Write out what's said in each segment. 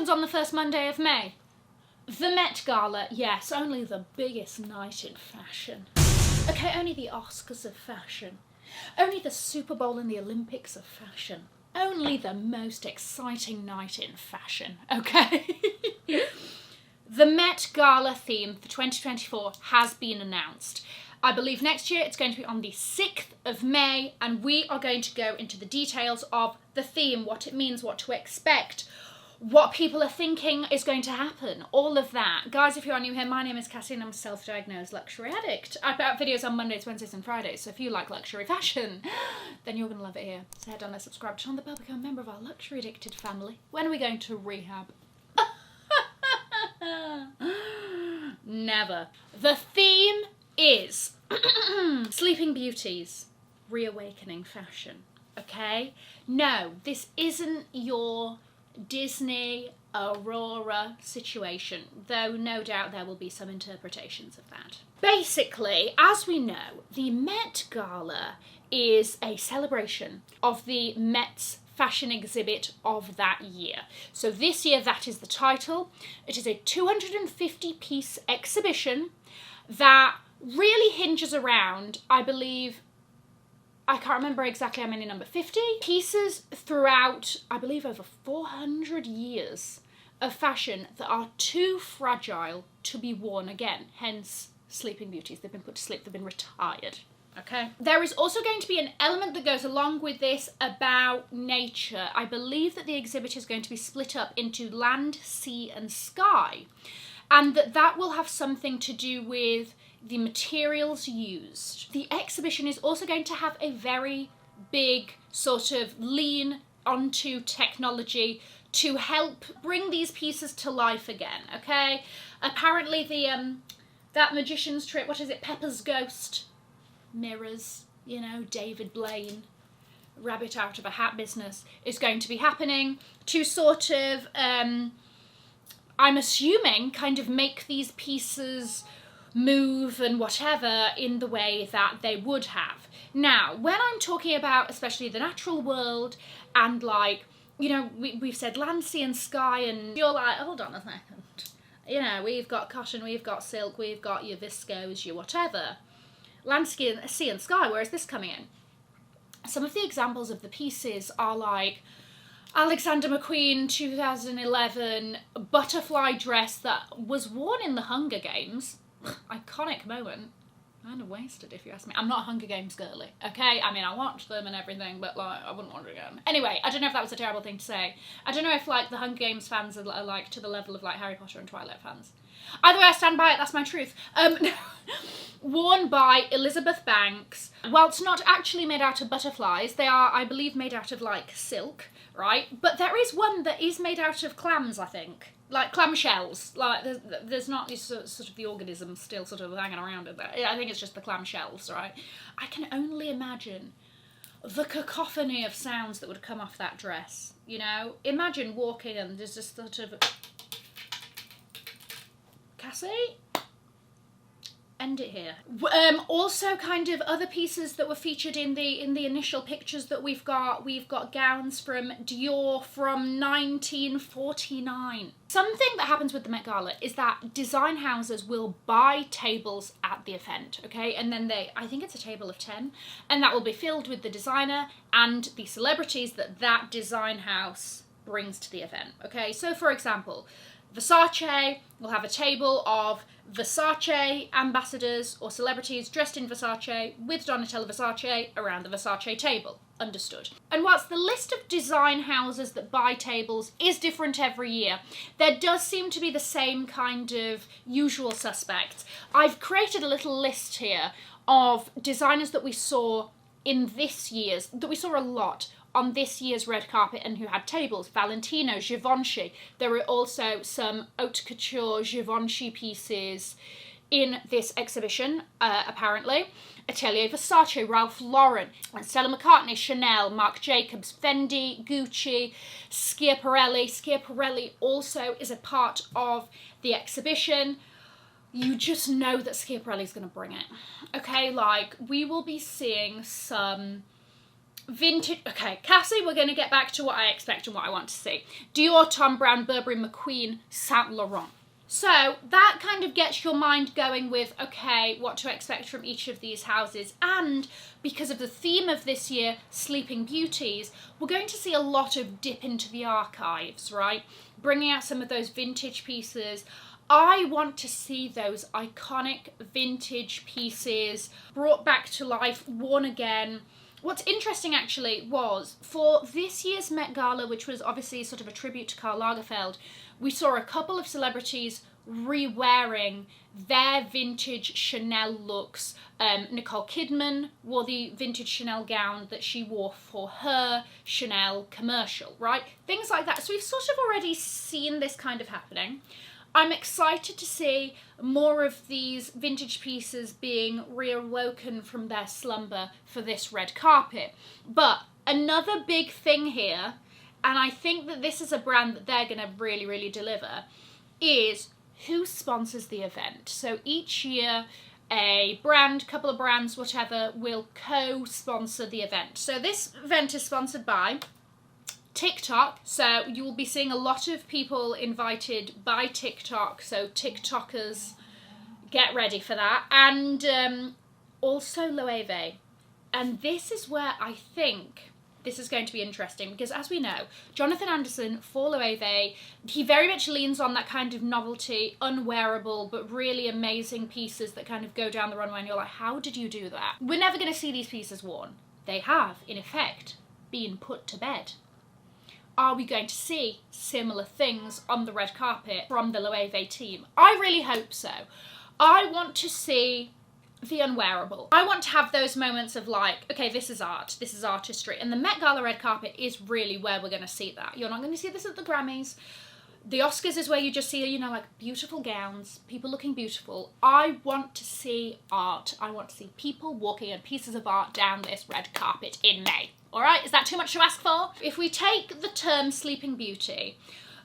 happens on the first Monday of May? The Met Gala, yes, only the biggest night in fashion. Okay, only the Oscars of fashion. Only the Super Bowl and the Olympics of fashion. Only the most exciting night in fashion, okay? The Met Gala theme for 2024 has been announced. I believe next year it's going to be on the 6th of May, and we are going to go into the details of the theme, what it means, what to expect, what people are thinking is going to happen, all of that. Guys, if you are new here, my name is Cassie and I'm a self-diagnosed luxury addict. I put out videos on Mondays, Wednesdays and Fridays, so if you like luxury fashion, then you're going to love it here. So head down there, subscribe, turn on the bell, become a member of our luxury addicted family. When are we going to rehab? Never. The theme is Sleeping Beauties, Reawakening Fashion, okay? No, this isn't your Disney Aurora situation, though no doubt there will be some interpretations of that. Basically, as we know, the Met Gala is a celebration of the Met's fashion exhibit of that year. So this year that is the title. It is a 250-piece exhibition that really hinges around, I believe, I can't remember exactly how many, number 50 pieces throughout, I believe, over 400 years of fashion that are too fragile to be worn again. Hence, Sleeping Beauties. They've been put to sleep, they've been retired. Okay. There is also going to be an element that goes along with this about nature. I believe that the exhibit is going to be split up into land, sea and sky, and that will have something to do with the materials used. The exhibition is also going to have a very big sort of lean onto technology to help bring these pieces to life again, okay? Apparently the that magician's trick, what is it, Pepper's Ghost, mirrors, you know, David Blaine, rabbit out of a hat business, is going to be happening to sort of, I'm assuming, kind of make these pieces move and whatever in the way that they would have. Now, when I'm talking about especially the natural world and, like, you know, we've said land, sea and sky, and you're like, hold on a second. You know, we've got cotton, we've got silk, we've got your viscose, your whatever. Land, sea and sky, where is this coming in? Some of the examples of the pieces are like Alexander McQueen 2011 butterfly dress that was worn in the Hunger Games. Iconic moment. Kind of wasted, if you ask me. I'm not a Hunger Games girly, okay? I mean, I watched them and everything, but, like, I wouldn't watch it again. Anyway, I don't know if that was a terrible thing to say. I don't know if, like, the Hunger Games fans are like, to the level of, like, Harry Potter and Twilight fans. Either way, I stand by it, that's my truth. Worn by Elizabeth Banks. Whilst not actually made out of butterflies, they are, I believe, made out of, like, silk, right? But there is one that is made out of clams, I think. Like clam shells. Like, there's not this sort of the organism still sort of hanging around in there. I think it's just the clam shells, right? I can only imagine the cacophony of sounds that would come off that dress, you know? Imagine walking and there's just sort of... Cassie? End it here. Also, kind of other pieces that were featured in the initial pictures that we've got gowns from Dior from 1949. Something that happens with the Met Gala is that design houses will buy tables at the event, okay? And then I think it's a table of 10, and that will be filled with the designer and the celebrities that design house brings to the event, okay? So, for example, Versace will have a table of Versace ambassadors or celebrities dressed in Versace with Donatella Versace around the Versace table. Understood. And whilst the list of design houses that buy tables is different every year, there does seem to be the same kind of usual suspects. I've created a little list here of designers that we saw in this year's, that we saw a lot on this year's red carpet and who had tables. Valentino, Givenchy. There were also some haute couture Givenchy pieces in this exhibition, apparently. Atelier Versace, Ralph Lauren, Stella McCartney, Chanel, Marc Jacobs, Fendi, Gucci, Schiaparelli. Schiaparelli also is a part of the exhibition. You just know that Schiaparelli's going to bring it. Okay, like, we will be seeing some vintage, okay, Cassie, we're going to get back to what I expect and what I want to see. Dior, Thom Browne, Burberry, McQueen, Saint Laurent. So that kind of gets your mind going with, okay, what to expect from each of these houses. And because of the theme of this year, Sleeping Beauties, we're going to see a lot of dip into the archives, right? Bringing out some of those vintage pieces. I want to see those iconic vintage pieces brought back to life, worn again. What's interesting actually was, for this year's Met Gala, which was obviously sort of a tribute to Karl Lagerfeld, we saw a couple of celebrities re-wearing their vintage Chanel looks. Nicole Kidman wore the vintage Chanel gown that she wore for her Chanel commercial, right? Things like that. So we've sort of already seen this kind of happening. I'm excited to see more of these vintage pieces being reawoken from their slumber for this red carpet. But another big thing here, and I think that this is a brand that they're going to really, really deliver, is who sponsors the event. So each year, a brand, couple of brands, whatever, will co-sponsor the event. So this event is sponsored by TikTok, so you will be seeing a lot of people invited by TikTok, so TikTokers, get ready for that, and also Loewe. And this is where I think this is going to be interesting, because as we know, Jonathan Anderson for Loewe, he very much leans on that kind of novelty, unwearable, but really amazing pieces that kind of go down the runway and you're like, how did you do that? We're never going to see these pieces worn. They have, in effect, been put to bed. Are we going to see similar things on the red carpet from the Loewe team? I really hope so. I want to see the unwearable. I want to have those moments of like, okay, this is art, this is artistry. And the Met Gala red carpet is really where we're going to see that. You're not going to see this at the Grammys. The Oscars is where you just see, you know, like beautiful gowns, people looking beautiful. I want to see art. I want to see people walking in pieces of art down this red carpet in May. All right, is that too much to ask for? If we take the term Sleeping Beauty,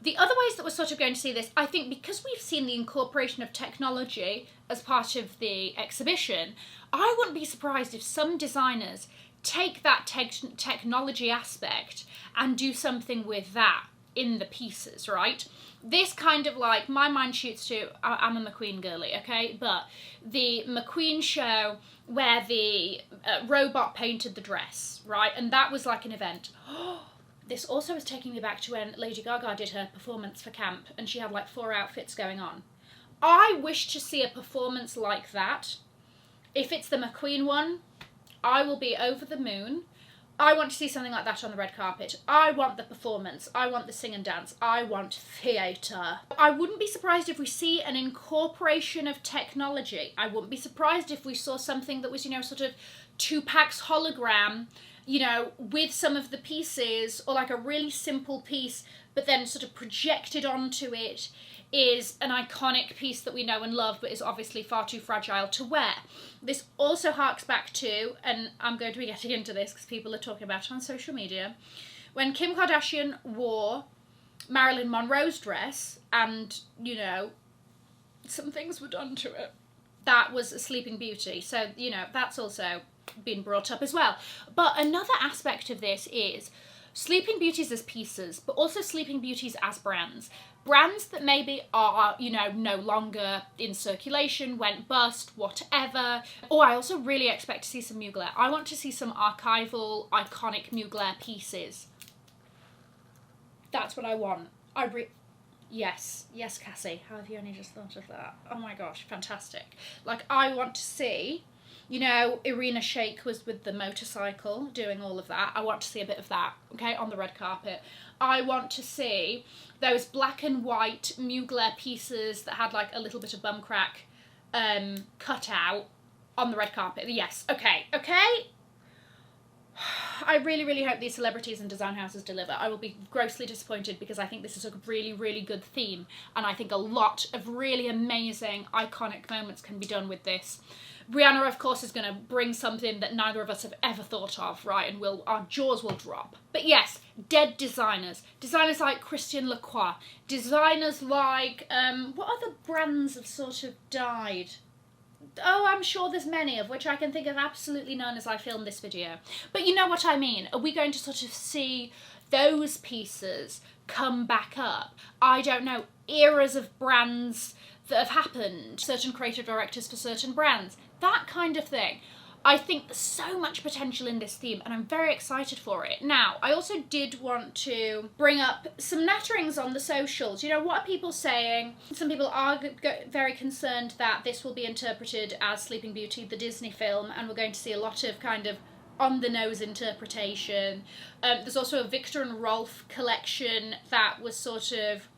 the other ways that we're sort of going to see this, I think because we've seen the incorporation of technology as part of the exhibition, I wouldn't be surprised if some designers take that technology aspect and do something with that in the pieces, right? This kind of like, my mind shoots to, I'm a McQueen girly, okay? But the McQueen show where the robot painted the dress, right? And that was like an event. This also is taking me back to when Lady Gaga did her performance for camp and she had like 4 outfits going on. I wish to see a performance like that. If it's the McQueen one, I will be over the moon. I want to see something like that on the red carpet. I want the performance. I want the sing and dance. I want theatre. I wouldn't be surprised if we see an incorporation of technology. I wouldn't be surprised if we saw something that was, you know, sort of Tupac's hologram, you know, with some of the pieces, or like a really simple piece, but then sort of projected onto it is an iconic piece that we know and love, but is obviously far too fragile to wear. This also harks back to, and I'm going to be getting into this because people are talking about it on social media, when Kim Kardashian wore Marilyn Monroe's dress and, you know, some things were done to it. That was a Sleeping Beauty. So, you know, that's also been brought up as well. But another aspect of this is Sleeping Beauties as pieces, but also Sleeping Beauties as brands. Brands that maybe are, you know, no longer in circulation, went bust, whatever. Or I also really expect to see some Mugler. I want to see some archival, iconic Mugler pieces. That's what I want. Yes, Cassie, how have you only just thought of that? Oh my gosh, fantastic. Like, I want to see, you know, Irina Shayk was with the motorcycle doing all of that. I want to see a bit of that, okay, on the red carpet. I want to see those black and white Mugler pieces that had like a little bit of bum crack cut out on the red carpet. Yes, okay. I really, really hope these celebrities and design houses deliver. I will be grossly disappointed because I think this is a really, really good theme, and I think a lot of really amazing, iconic moments can be done with this. Rihanna, of course, is going to bring something that neither of us have ever thought of, right? And our jaws will drop. But yes, dead designers. Designers like Christian Lacroix. Designers like, what other brands have sort of died? Oh, I'm sure there's many, of which I can think of absolutely none as I film this video. But you know what I mean. Are we going to sort of see those pieces come back up? I don't know. Eras of brands that have happened. Certain creative directors for certain brands. That kind of thing. I think there's so much potential in this theme and I'm very excited for it. Now, I also did want to bring up some natterings on the socials. You know, what are people saying? Some people are very concerned that this will be interpreted as Sleeping Beauty, the Disney film, and we're going to see a lot of kind of on-the-nose interpretation. There's also a Victor and Rolf collection that was sort of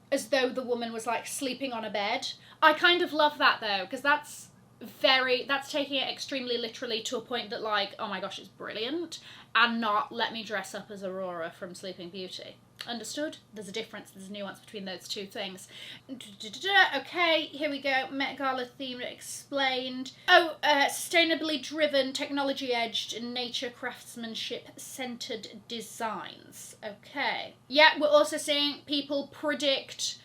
as though the woman was like sleeping on a bed. I kind of love that though, because that's taking it extremely literally to a point that, like, oh my gosh, it's brilliant, and not let me dress up as Aurora from Sleeping Beauty. Understood? There's a difference, there's a nuance between those two things. Okay, here we go. Met Gala theme explained. Oh, sustainably driven, technology-edged, and nature craftsmanship-centered designs. Okay. Yeah, we're also seeing people predict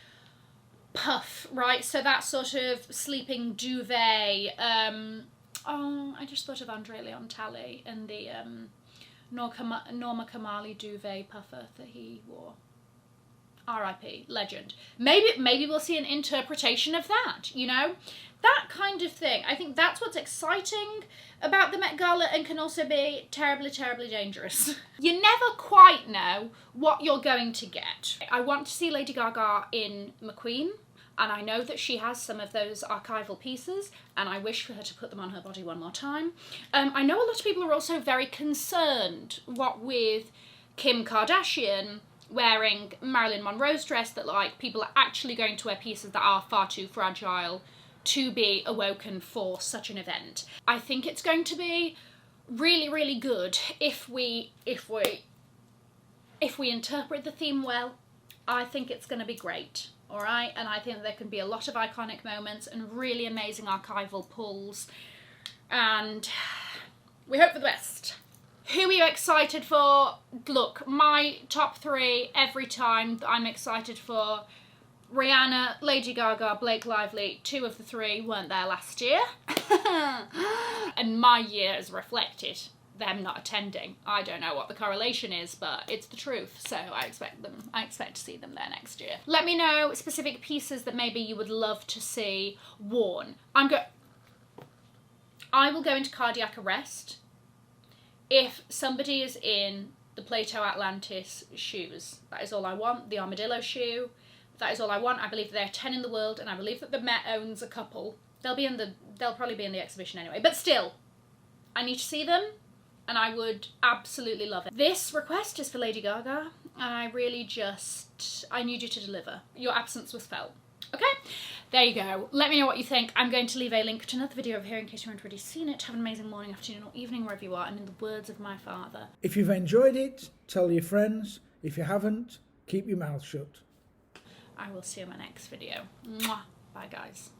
puff, right? So that sort of sleeping duvet. Oh, I just thought of Andre Leon Talley and the Norma Kamali duvet puffer that he wore. R.I.P. Legend. Maybe we'll see an interpretation of that, you know? That kind of thing. I think that's what's exciting about the Met Gala and can also be terribly, terribly dangerous. You never quite know what you're going to get. I want to see Lady Gaga in McQueen, and I know that she has some of those archival pieces, and I wish for her to put them on her body one more time. I know a lot of people are also very concerned, what with Kim Kardashian wearing Marilyn Monroe's dress, that like people are actually going to wear pieces that are far too fragile to be awoken for such an event. I think it's going to be really, really good if we interpret the theme well. I think it's going to be great, all right? And I think there can be a lot of iconic moments and really amazing archival pulls, and we hope for the best. Who are you excited for? Look, my top three every time that I'm excited for: Rihanna, Lady Gaga, Blake Lively. Two of the three weren't there last year. And my year has reflected them not attending. I don't know what the correlation is, but it's the truth, so I expect to see them there next year. Let me know specific pieces that maybe you would love to see worn. I will go into cardiac arrest if somebody is in the Plato Atlantis shoes. That is all I want. The armadillo shoe. That is all I want. I believe there are 10 in the world, and I believe that the Met owns a couple. They'll probably be in the exhibition anyway. But still, I need to see them, and I would absolutely love it. This request is for Lady Gaga, and I need you to deliver. Your absence was felt. Okay? There you go. Let me know what you think. I'm going to leave a link to another video over here in case you haven't already seen it. Have an amazing morning, afternoon, or evening, wherever you are, and in the words of my father, if you've enjoyed it, tell your friends. If you haven't, keep your mouth shut. I will see you in my next video. Mwah. Bye, guys.